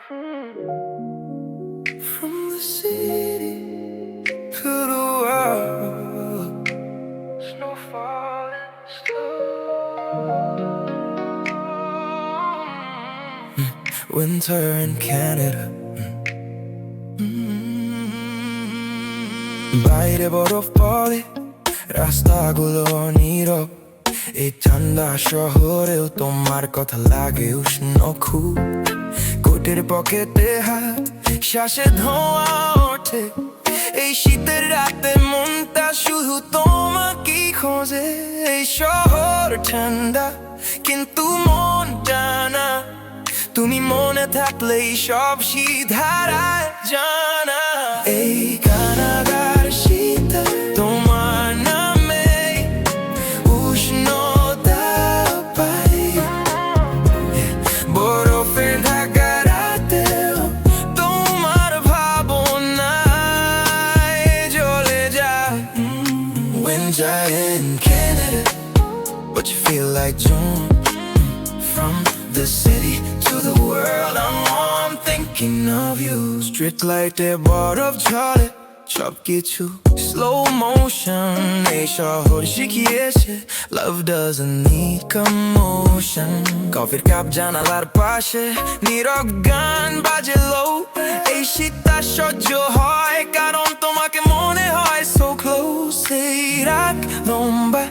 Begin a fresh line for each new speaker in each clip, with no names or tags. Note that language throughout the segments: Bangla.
From the city to the world, snow falling slow. Winter in Canada. বাইরে বরফ পড়ে, রাস্তাগুলো নীরব। এই ঠান্ডা শহরেও তোমার কথা লাগে উষ্ণ খুব। কোটের পকেটে হাত, শ্বাসে ধোঁয়া ওঠে। এই শীতের রাতে মনটা শুধু তোমাকেই খোঁজে। এই শহর ঠান্ডা কিন্তু মন জানা, তুমি মনে থাকলেই সব শীত হারায় জানা। এই কানাডার শীতে তোমার নামে উষ্ণতা পাই। বরফে ঢাকা রাতেও তোমার ভাবনায় জ্বলে যায়। Winter in Canada, but you feel like June. From the city to the world, I'm thinking of you. Street light এ বরফ ঝরে, সবকিছু slow motion. এই শহর শিখিয়েছে love doesn't need commotion. কফির কাপ জানালার পাশে, নীরব গান বাজে low. এই শীতটা সহ্য হয় কারণ তোমাকে মনে হয় so close. এই রাত লম্বা,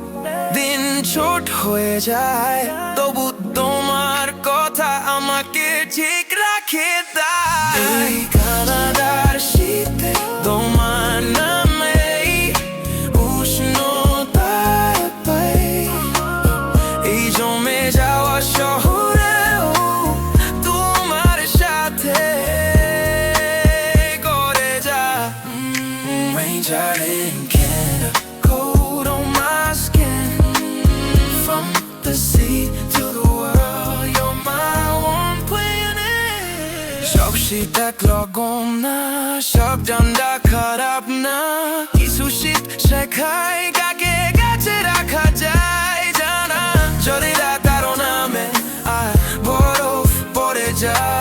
দিন ছোট হয়ে যায়, তবু তোমার কথা আমাকে ঠিক রাখে। তাই কানাডার শীতে তোমার নামে উষ্ণতা পাই। এই জমে যাওয়া শহরেও তোমার সাথে করে যা। Winter in Canada, cold on my skin. From the sea to the world, you're my one planet. সব শীত এক রকম না, সব ঠান্ডা খারাপ না। কিছু শীত শেখায় কাকে কাছে রাখা যায় জানা। যদি রাত আরো নামে আর বরফ পড়ে যায়,